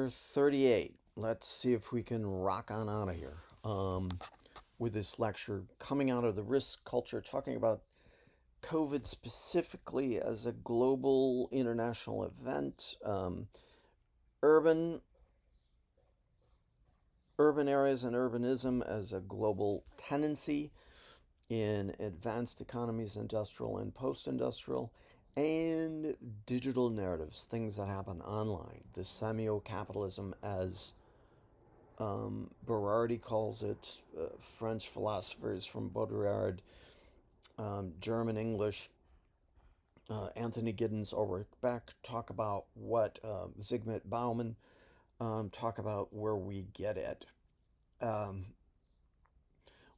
Chapter 38. Let's see if we can rock on out of here with this lecture coming out of the risk culture, talking about COVID specifically as a global international event, urban urban areas and urbanism as a global tendency in advanced economies, industrial and post-industrial, and digital narratives, things that happen online. The semio-capitalism, as Berardi calls it, French philosophers from Baudrillard, German English, Anthony Giddens, Ulrich Beck talk about what Zygmunt Bauman talk about where we get it. Um,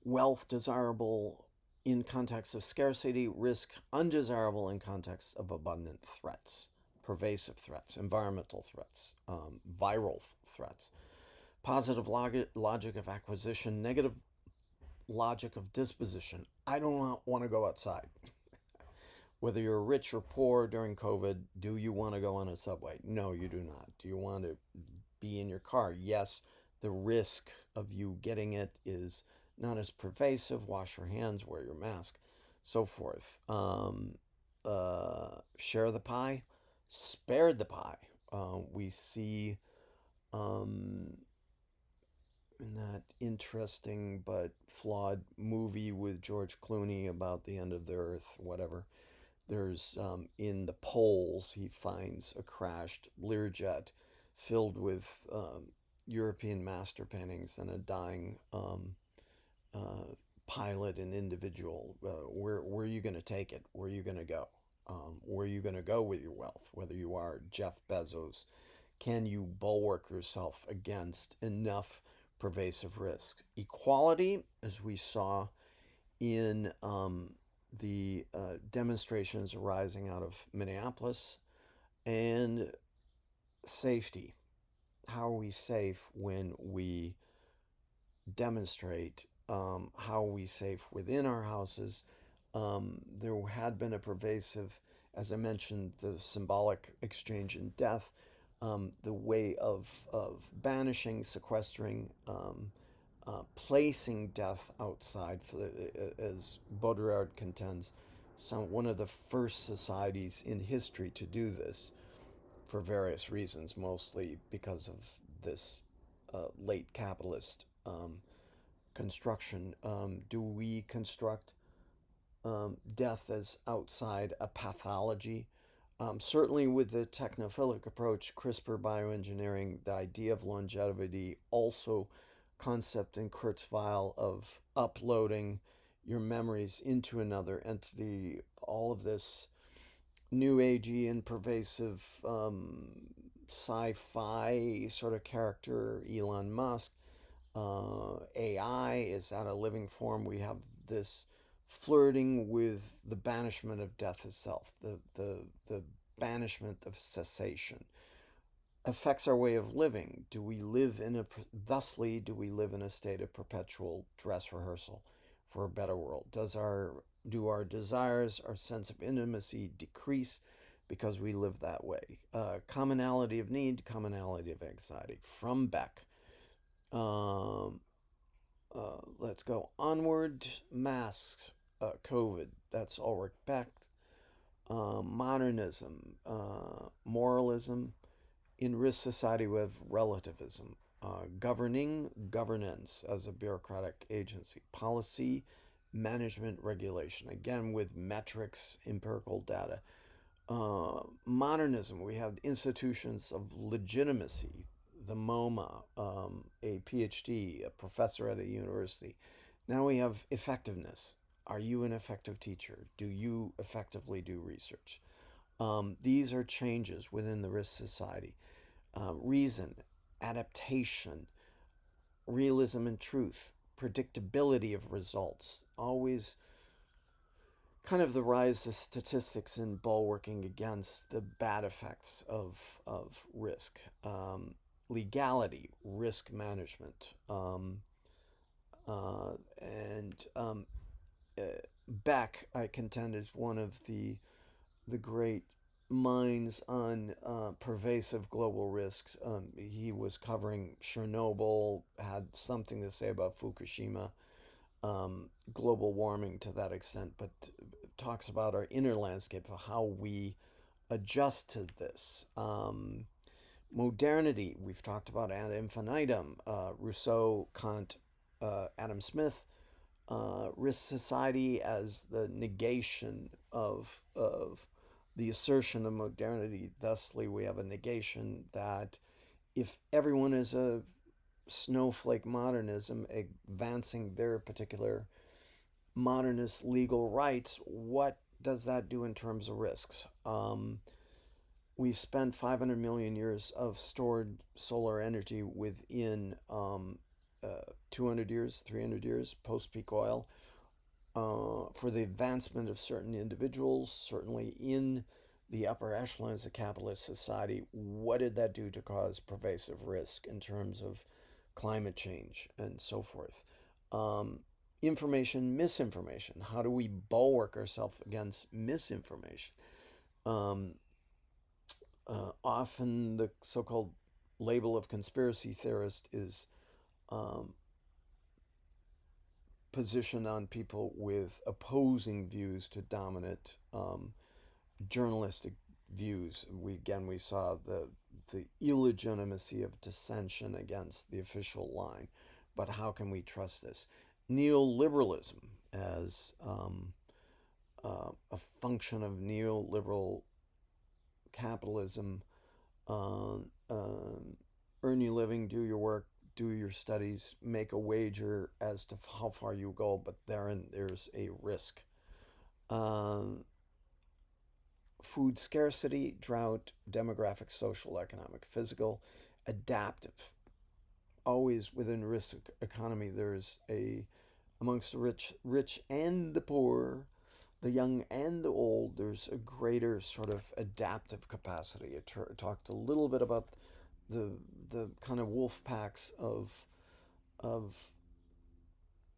Wealth desirable in context of scarcity, risk undesirable in context of abundant threats, pervasive threats, environmental threats, viral threats, positive logic of acquisition, negative logic of disposition. I do not want to go outside. Whether you're rich or poor during COVID, do you want to go on a subway? No, you do not. Do you want to be in your car? Yes, the risk of you getting it is not as pervasive. Wash your hands, wear your mask, so forth. Share the pie, spare the pie. We see um, in that interesting but flawed movie with George Clooney about the end of the earth, whatever. There's in the poles, he finds a crashed Learjet filled with European master paintings and a dying uh, pilot and individual. Where are you going to take it? Where are you going to go? Where are you going to go with your wealth? Whether you are Jeff Bezos, can you bulwark yourself against enough pervasive risk? Equality, as we saw in the demonstrations arising out of Minneapolis, and safety. How are we safe when we demonstrate? How are we safe within our houses? There had been a pervasive, as I mentioned, the symbolic exchange in death, the way of banishing, sequestering, placing death outside, for as Baudrillard contends, one of the first societies in history to do this for various reasons, mostly because of this late capitalist construction. Do we construct death as outside a pathology? Certainly, with the technophilic approach, CRISPR bioengineering, the idea of longevity, also concept in Kurzweil of uploading your memories into another entity, all of this new agey and pervasive sci-fi sort of character, Elon Musk. AI is at a living form. We have this flirting with the banishment of death itself, the banishment of cessation affects our way of living. Do we live in a, thusly, do we live in a state of perpetual dress rehearsal for a better world? Do our desires, our sense of intimacy decrease because we live that way? Commonality of need, commonality of anxiety. From Beck. Um, let's go onward. Masks, COVID. That's Ulrich Beck. Modernism, moralism. In risk society, we have relativism. Governing, governance as a bureaucratic agency. Policy, management, regulation. Again, with metrics, empirical data. Modernism, we have institutions of legitimacy, the MoMA, a PhD, a professor at a university. Now we have effectiveness. Are you an effective teacher? Do you effectively do research? These are changes within the risk society. Reason, adaptation, realism and truth, predictability of results, always kind of the rise of statistics and bulwarking against the bad effects of risk. Legality, risk management, and Beck, I contend, is one of the great minds on pervasive global risks. He was covering Chernobyl, had something to say about Fukushima, global warming to that extent, but talks about our inner landscape of how we adjust to this. Modernity, we've talked about ad infinitum, Rousseau, Kant, Adam Smith, risk society as the negation of the assertion of modernity. Thusly, we have a negation that if everyone is a snowflake modernism advancing their particular modernist legal rights, what does that do in terms of risks? We've spent 500 million years of stored solar energy within 200 years, 300 years post peak oil for the advancement of certain individuals, certainly in the upper echelons of capitalist society. What did that do to cause pervasive risk in terms of climate change and so forth? Um, Information, misinformation. How do we bulwark ourselves against misinformation? Um, Often the so called label of conspiracy theorist is um, positioned on people with opposing views to dominant journalistic views. We saw the illegitimacy of dissension against the official line, but how can we trust this? Neoliberalism as a function of neoliberal capitalism. Uh, uh, Earn your living, do your work, do your studies, make a wager as to how far you go, but there's a risk. Um, Food scarcity, drought, demographic, social, economic, physical, adaptive. Always within risk economy, there's a amongst the rich and the poor, the young and the old. There's a greater sort of adaptive capacity. It talked a little bit about the the kind of wolf packs of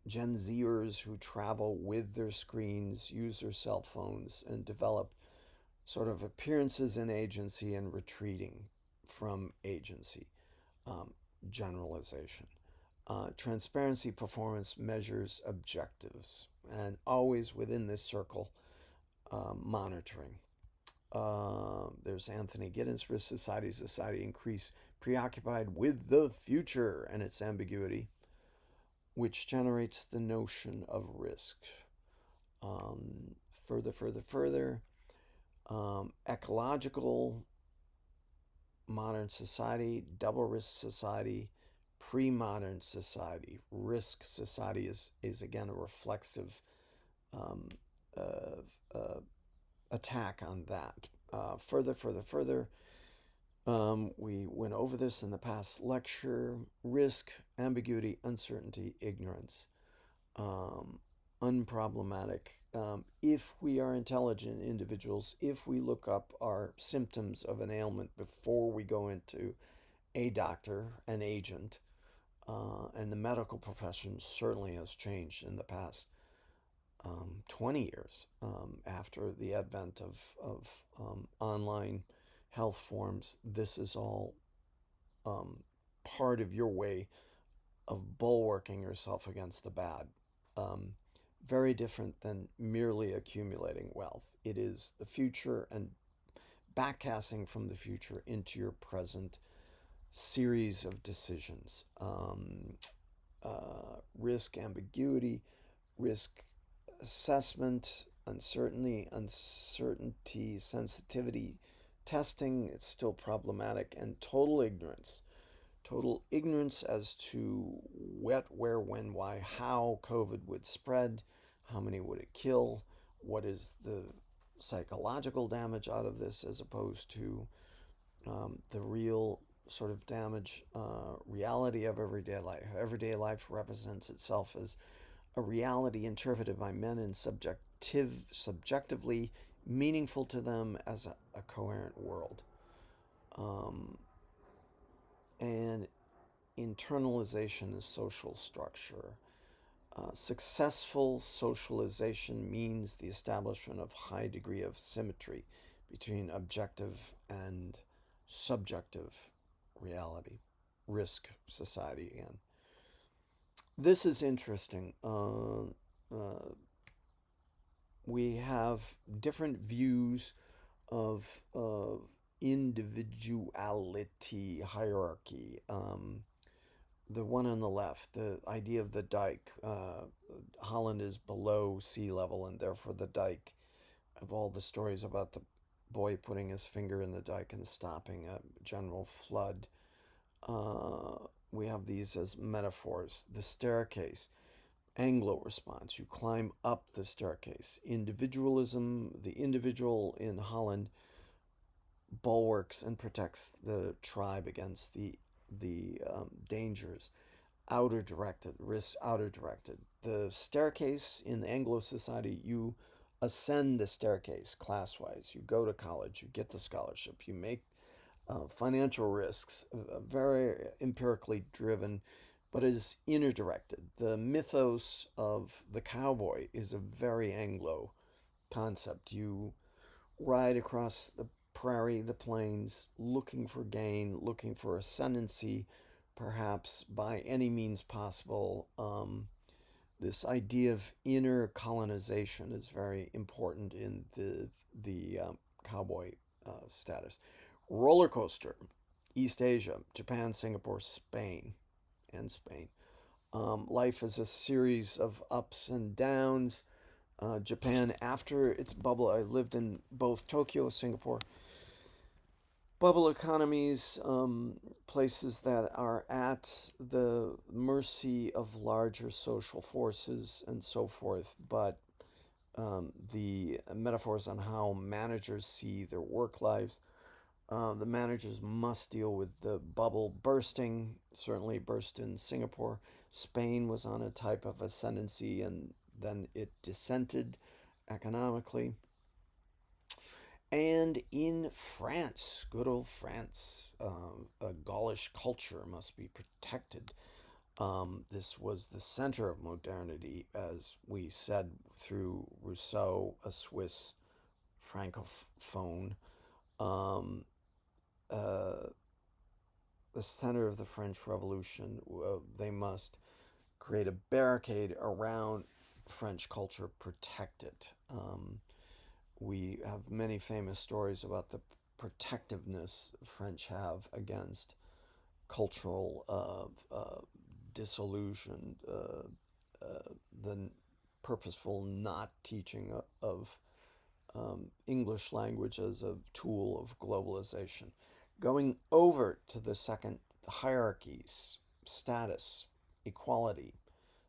Gen Zers who travel with their screens, use their cell phones, and develop sort of appearances in agency and retreating from agency. Um, Generalization. Transparency, performance, measures, objectives, and always within this circle, monitoring. There's Anthony Giddens, Risk Society, Society Increase, preoccupied with the future and its ambiguity, which generates the notion of risk. Um, further, ecological, modern society, double risk society, pre modern society. Risk society is again a reflexive um, uh, uh, attack on that. Further, we went over this in the past lecture. Risk, ambiguity, uncertainty, ignorance. Um, Unproblematic. If we are intelligent individuals, if we look up our symptoms of an ailment before we go into a doctor, an agent, and the medical profession certainly has changed in the past 20 years after the advent of online health forms. This is all um, part of your way of bulwarking yourself against the bad. Um, very different than merely accumulating wealth. It is the future and backcasting from the future into your present series of decisions. Risk ambiguity, risk assessment, uncertainty, sensitivity, testing, it's still problematic, and total ignorance. Total ignorance as to what, where, when, why, how COVID would spread, how many would it kill, what is the psychological damage out of this as opposed to the real sort of damage, reality of everyday life. Everyday life represents itself as a reality interpreted by men and subjectively meaningful to them as a coherent world. Um, and internalization is social structure. Successful socialization means the establishment of high degree of symmetry between objective and subjective reality, risk society again. This is interesting. We have different views of individuality hierarchy. The one on the left, the idea of the dike. Holland is below sea level, and therefore the dike. Of all the stories about the boy putting his finger in the dike and stopping a general flood, we have these as metaphors. The staircase, Anglo response. You climb up the staircase. Individualism, the individual in Holland bulwarks and protects the tribe against the dangers. Outer directed, risks outer directed. The staircase in the Anglo society, you ascend the staircase class wise. You go to college, you get the scholarship, you make financial risks, very empirically driven, but is inner directed. The mythos of the cowboy is a very Anglo concept. You ride across the prairie, the plains, looking for gain, looking for ascendancy, perhaps by any means possible. This idea of inner colonization is very important in the cowboy status. Roller coaster, East Asia, Japan, Singapore, Spain, and Spain. Life is a series of ups and downs. Japan, after its bubble, I lived in both Tokyo, Singapore. Bubble economies, places that are at the mercy of larger social forces and so forth, but the metaphors on how managers see their work lives. The managers must deal with the bubble bursting, certainly burst in Singapore. Spain was on a type of ascendancy and then it dissented economically. And in France, good old France, a Gaulish culture must be protected. This was the center of modernity, as we said through Rousseau, a Swiss francophone. Um, uh, the center of the French Revolution. They must create a barricade around French culture, protect it. We have many famous stories about the protectiveness French have against cultural disillusion, the purposeful not teaching of English language as a tool of globalization. Going over to the second, hierarchies, status, equality,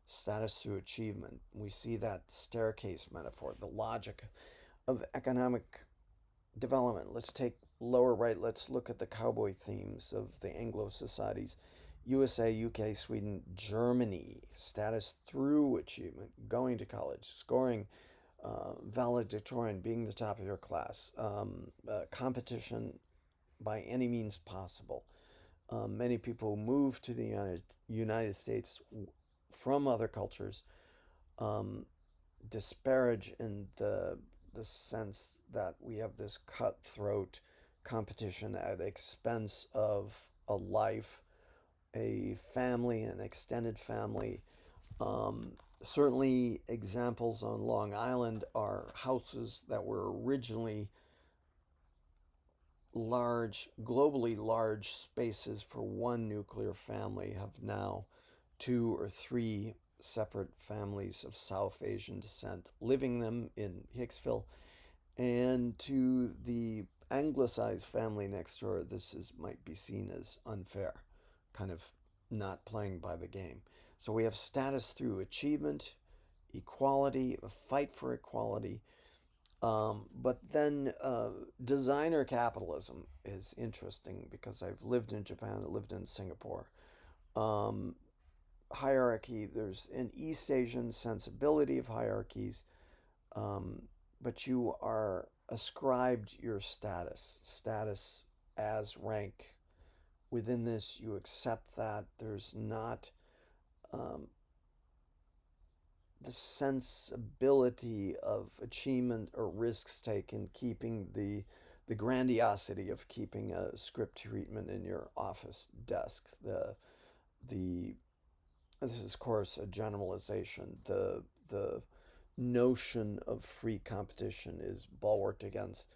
status through achievement. We see that staircase metaphor, the logic of economic development. Let's take lower right, let's look at the cowboy themes of the Anglo societies. USA, UK, Sweden, Germany, status through achievement, going to college, scoring valedictorian, being the top of your class, competition by any means possible. Many people move to the United States from other cultures, um, disparage in the sense that we have this cutthroat competition at expense of a life, a family, an extended family. Certainly, examples on Long Island are houses that were originally large, globally large spaces for one nuclear family have now two or three separate families of South Asian descent living them in Hicksville. And to the anglicized family next door, this is might be seen as unfair, kind of not playing by the game. So we have status through achievement, equality, a fight for equality, but then designer capitalism is interesting because I've lived in Japan, I lived in Singapore. Um, Hierarchy, there's an East Asian sensibility of hierarchies, um, but you are ascribed your status as rank. Within this, you accept that there's not um, the sensibility of achievement or risks taken, keeping the grandiosity of keeping a script treatment in your office desk. The This is, of course, a generalization. The notion of free competition is bulwarked against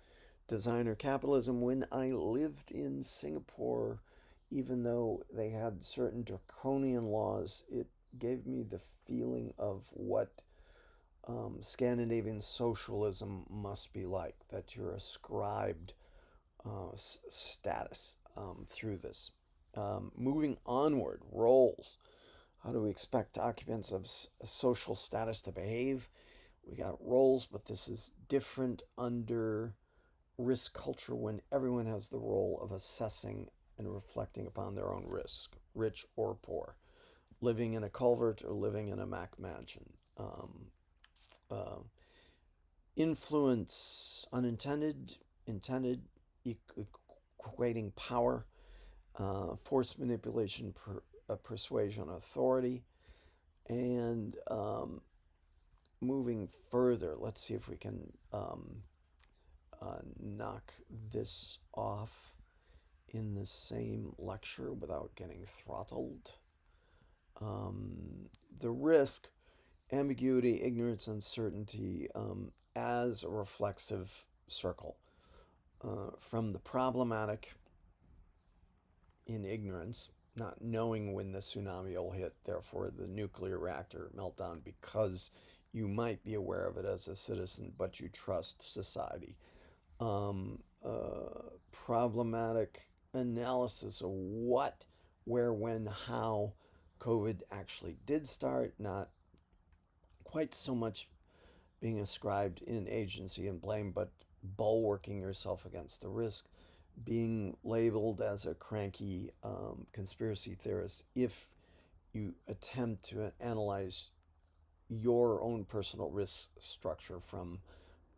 designer capitalism. When I lived in Singapore, even though they had certain draconian laws, it gave me the feeling of what Scandinavian socialism must be like, that you're ascribed status through this. Moving onward, roles. How do we expect occupants of social status to behave? We got roles, but this is different under risk culture when everyone has the role of assessing and reflecting upon their own risk, rich or poor, living in a culvert or living in a Mac mansion. Uh, Influence, unintended, intended, equating power, force manipulation, persuasion, authority, and moving further, let's see if we can knock this off in the same lecture without getting throttled. The risk, ambiguity, ignorance, uncertainty as a reflexive circle. From the problematic in ignorance, not knowing when the tsunami will hit, therefore the nuclear reactor meltdown, because you might be aware of it as a citizen, but you trust society. Problematic analysis of what, where, when, how COVID actually did start, not quite so much being ascribed in agency and blame, but bulwarking yourself against the risk, being labeled as a cranky conspiracy theorist if you attempt to analyze your own personal risk structure from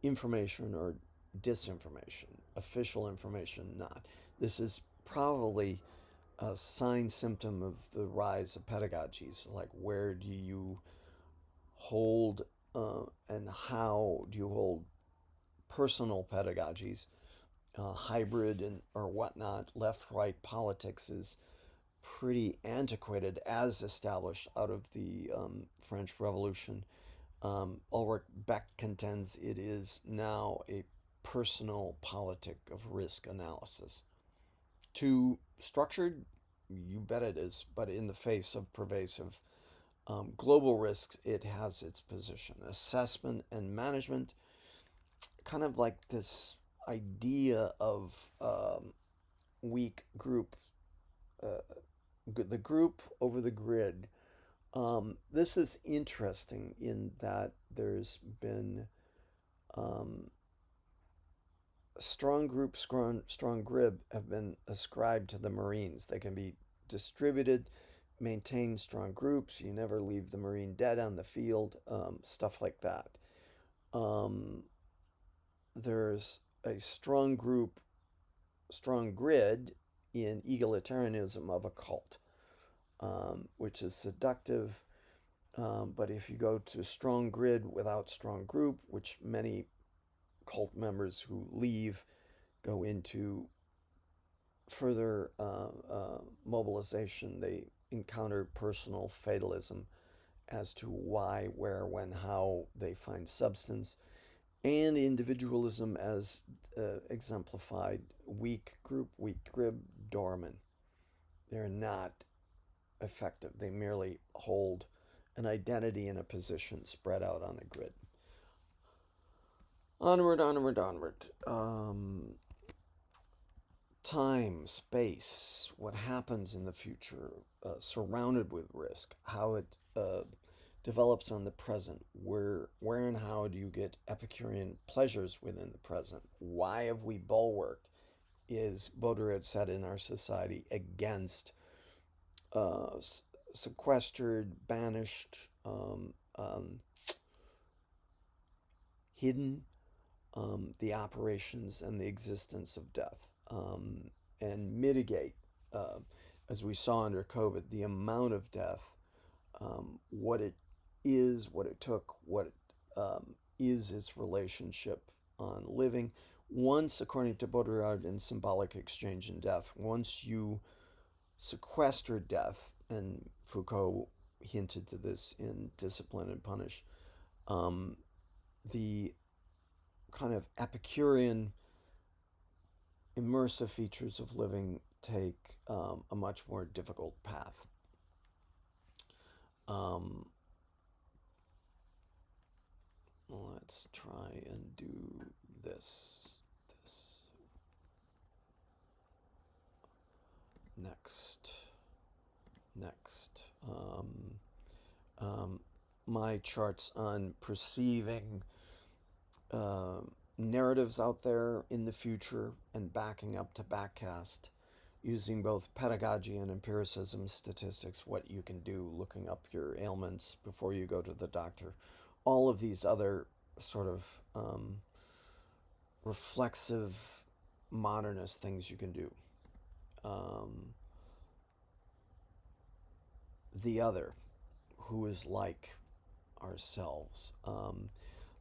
information or disinformation, official information, not. This is probably a sign symptom of the rise of pedagogies. Like, where do you hold and how do you hold personal pedagogies, hybrid and or whatnot? Left right politics is pretty antiquated, as established out of the French Revolution. Ulrich Beck contends it is now a personal politic of risk analysis. Too structured? You bet it is. But in the face of pervasive global risks, it has its position. Assessment and management, kind of like this idea of weak group, uh, the group over the grid. This is interesting in that there's been um, strong group, strong grid have been ascribed to the Marines. They can be distributed, maintain strong groups. You never leave the Marine dead on the field, stuff like that. Um, there's a strong group, strong grid in egalitarianism of a cult, which is seductive. But if you go to strong grid without strong group, which many cult members who leave go into further mobilization, they encounter personal fatalism as to why, where, when, how they find substance, and individualism as exemplified weak group, weak grid, doorman. They're not effective. They merely hold an identity and a position spread out on a grid. Onward, onward, onward. Time, space, what happens in the future, surrounded with risk, how it develops on the present. Where and how do you get Epicurean pleasures within the present? Why have we bulwarked, is Baudrillard said, in our society against uh, sequestered, banished, hidden the operations and the existence of death, and mitigate, uh, as we saw under COVID, the amount of death, what it is, what it took, what it is its relationship on living. Once, according to Baudrillard in Symbolic Exchange and Death, once you sequester death, and Foucault hinted to this in Discipline and Punish, um, the kind of Epicurean immersive features of living take a much more difficult path. Um, let's try and do this. This next. Next. Um, my charts on perceiving uh, narratives out there in the future and backing up to backcast using both pedagogy and empiricism statistics, what you can do, looking up your ailments before you go to the doctor, all of these other sort of reflexive modernist things you can do. Um, the other, who is like ourselves.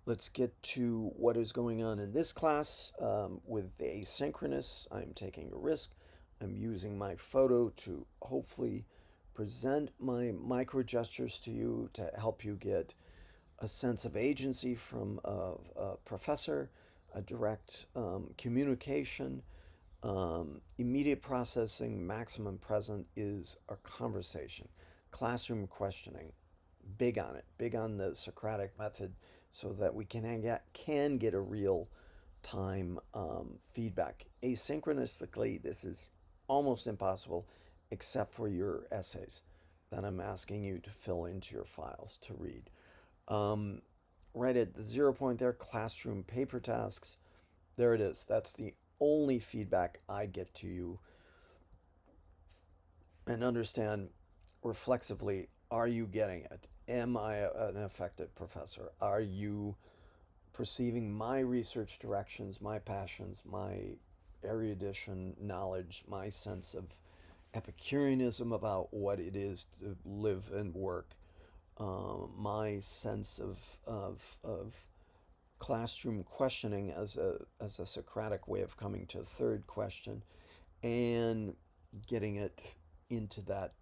Let's get to what is going on in this class with the asynchronous. I'm taking a risk. I'm using my photo to hopefully present my micro gestures to you to help you get a sense of agency from a professor, a direct communication. Immediate processing, maximum present is a conversation. Classroom questioning, big on it, big on the Socratic method, so that we can get a real time feedback. Asynchronously, this is almost impossible, except for your essays that I'm asking you to fill into your files to read. Um, right at the 0 point there, classroom paper tasks. There it is. That's the only feedback I get to you, and understand reflexively, are you getting it? Am I an effective professor? Are you perceiving my research directions, my passions, my erudition, knowledge, my sense of Epicureanism about what it is to live and work, my sense of classroom questioning as a Socratic way of coming to a third question, and getting it into that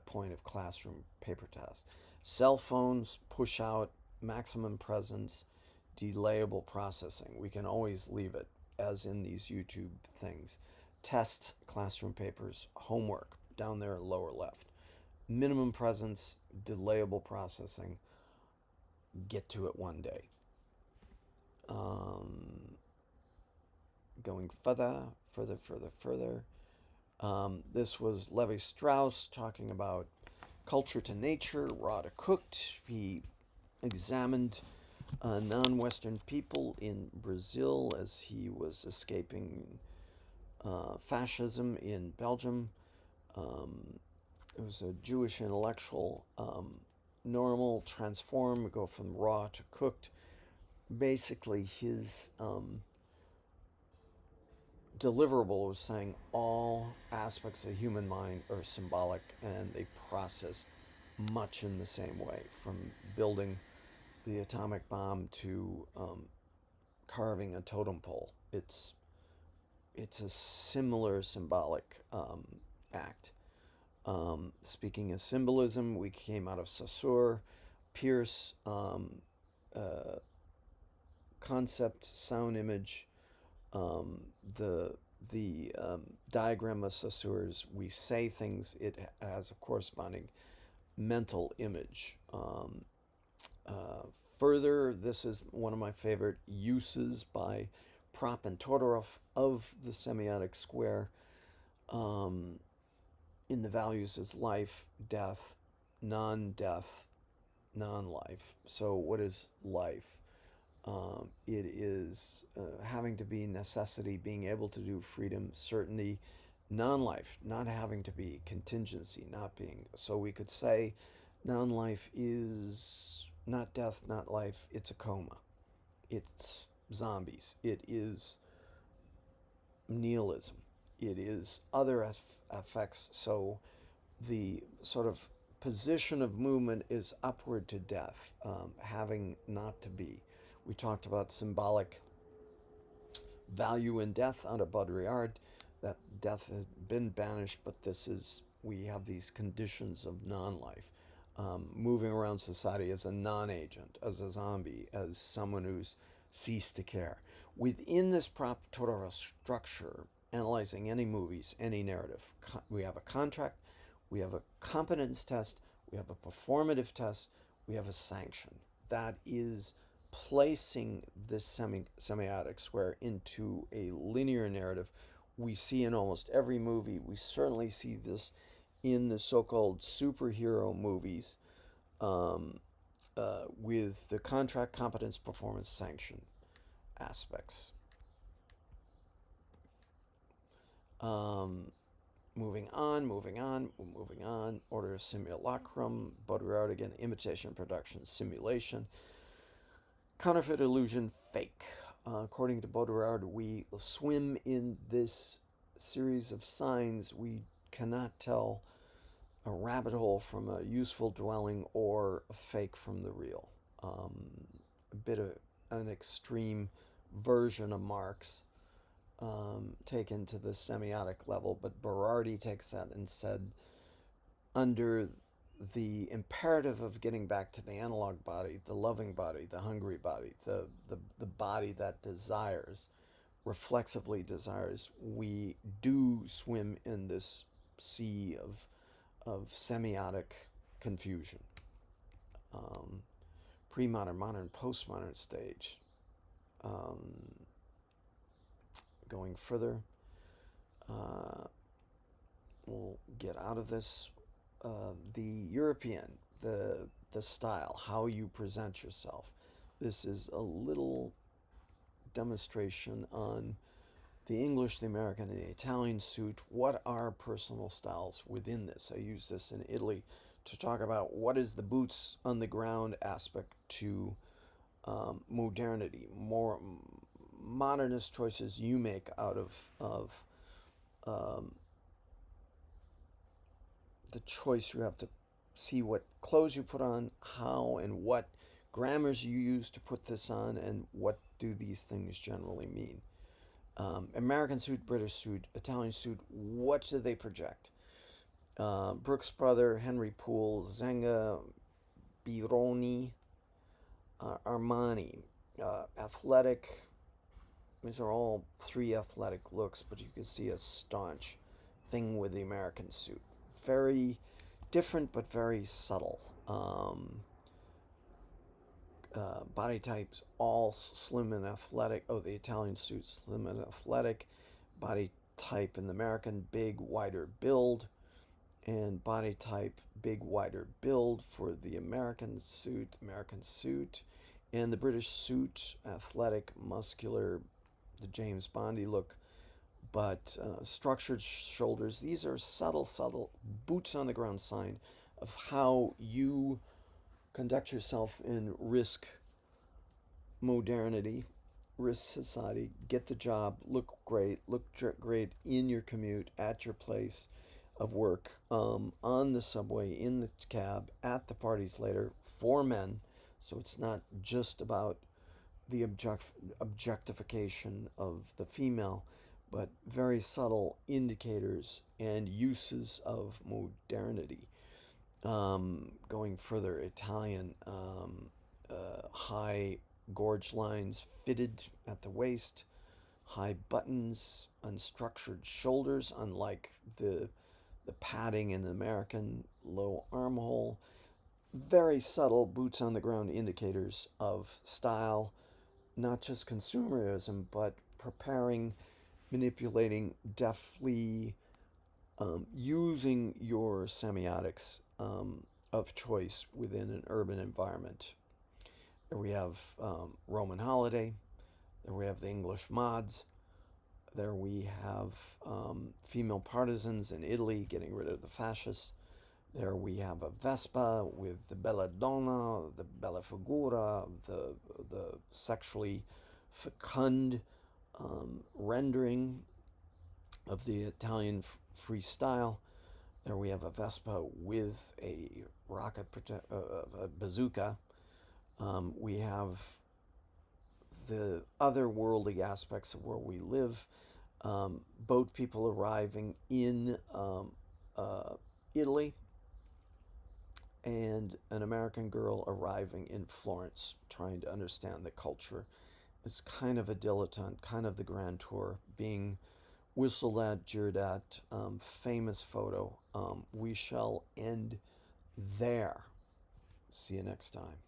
point of classroom paper task. Cell phones push out maximum presence, delayable processing. We can always leave it, as in these YouTube things. Tests, classroom papers, homework, down there lower left. Minimum presence, delayable processing. Get to it one day. Um, Going further. This was Levi Strauss talking about culture to nature, raw to cooked. He examined non Western people in Brazil as he was escaping fascism in Belgium. Um, it was a Jewish intellectual. Normal, transform, go from raw to cooked. Basically, his deliverable was saying all aspects of the human mind are symbolic and they process much in the same way, from building the atomic bomb to carving a totem pole. It's a similar symbolic act. Speaking of symbolism, we came out of Saussure, Peirce, concept, sound, image, um, the the diagram of Saussure's. We say things; it has a corresponding mental image. Uh, Further, this is one of my favorite uses by Propp and Todorov of the semiotic square. Um, in the values is life, death, non-death, non-life. So, what is life? It is having to be necessity, being able to do freedom, certainty, non life, not having to be contingency, not being. So we could say non life is not death, not life, it's a coma. It's zombies. It is nihilism. It is other effects. So the sort of position of movement is upward to death, having not to be. We talked about symbolic value in death out of Baudrillard, that death has been banished, but we have these conditions of non-life, moving around society as a non-agent, as a zombie, as someone who's ceased to care. Within this prototypical structure, analyzing any movies, any narrative, we have a contract, we have a competence test, we have a performative test, we have a sanction. That is placing this semiotic square into a linear narrative. We see in almost every movie. We certainly see this in the so-called superhero movies, um, with the contract, competence, performance, sanction aspects. Um, moving on. Order of simulacrum, Baudrillard again, imitation, production, simulation, counterfeit, illusion, fake. According to Baudrillard, we swim in this series of signs. We cannot tell a rabbit hole from a useful dwelling or a fake from the real. Um, a bit of an extreme version of Marx, taken to the semiotic level, but Berardi takes that and said, under the imperative of getting back to the analog body, the loving body, the hungry body, the body that desires, reflexively desires, we do swim in this sea of semiotic confusion. Um, Pre-modern, modern, postmodern stage. Um, Going further, uh, we'll get out of this. The European, the style, how you present yourself. This is a little demonstration on the English, the American, and the Italian suit. What are personal styles within this? I use this in Italy to talk about what is the boots on the ground aspect to modernity, more modernist choices you make out of um, the choice. You have to see what clothes you put on, how and what grammars you use to put this on, and what do these things generally mean. American suit, British suit, Italian suit, what do they project? Brooks Brother, Henry Poole, Zenga, Bironi, Armani, athletic. These are all three athletic looks, but you can see a staunch thing with the American suit. Very different, but very subtle. Body types all slim and athletic. Oh, the Italian suit, slim and athletic. Body type in the American, big, wider build. And body type, big, wider build for the American suit. And the British suit, athletic, muscular, the James Bondy look, but structured shoulders. These are subtle boots on the ground sign of how you conduct yourself in risk modernity, risk society, get the job, look great in your commute, at your place of work, on the subway, in the cab, at the parties later, for men. So it's not just about the objectification of the female, but very subtle indicators and uses of modernity. Going further, Italian, high gorge lines fitted at the waist, high buttons, unstructured shoulders, unlike the padding in the American, low armhole. Very subtle boots on the ground indicators of style, not just consumerism, but preparing, manipulating, deftly, using your semiotics of choice within an urban environment. There we have Roman holiday. There we have the English mods. There we have female partisans in Italy getting rid of the fascists. There we have a Vespa with the bella donna, the bella figura, the sexually fecund rendering of the Italian freestyle. There we have a Vespa with a a bazooka. We have the otherworldly aspects of where we live. Boat people arriving in Italy, and an American girl arriving in Florence, trying to understand the culture. It's kind of a dilettante, kind of the grand tour, being whistled at, jeered at, famous photo. We shall end there. See you next time.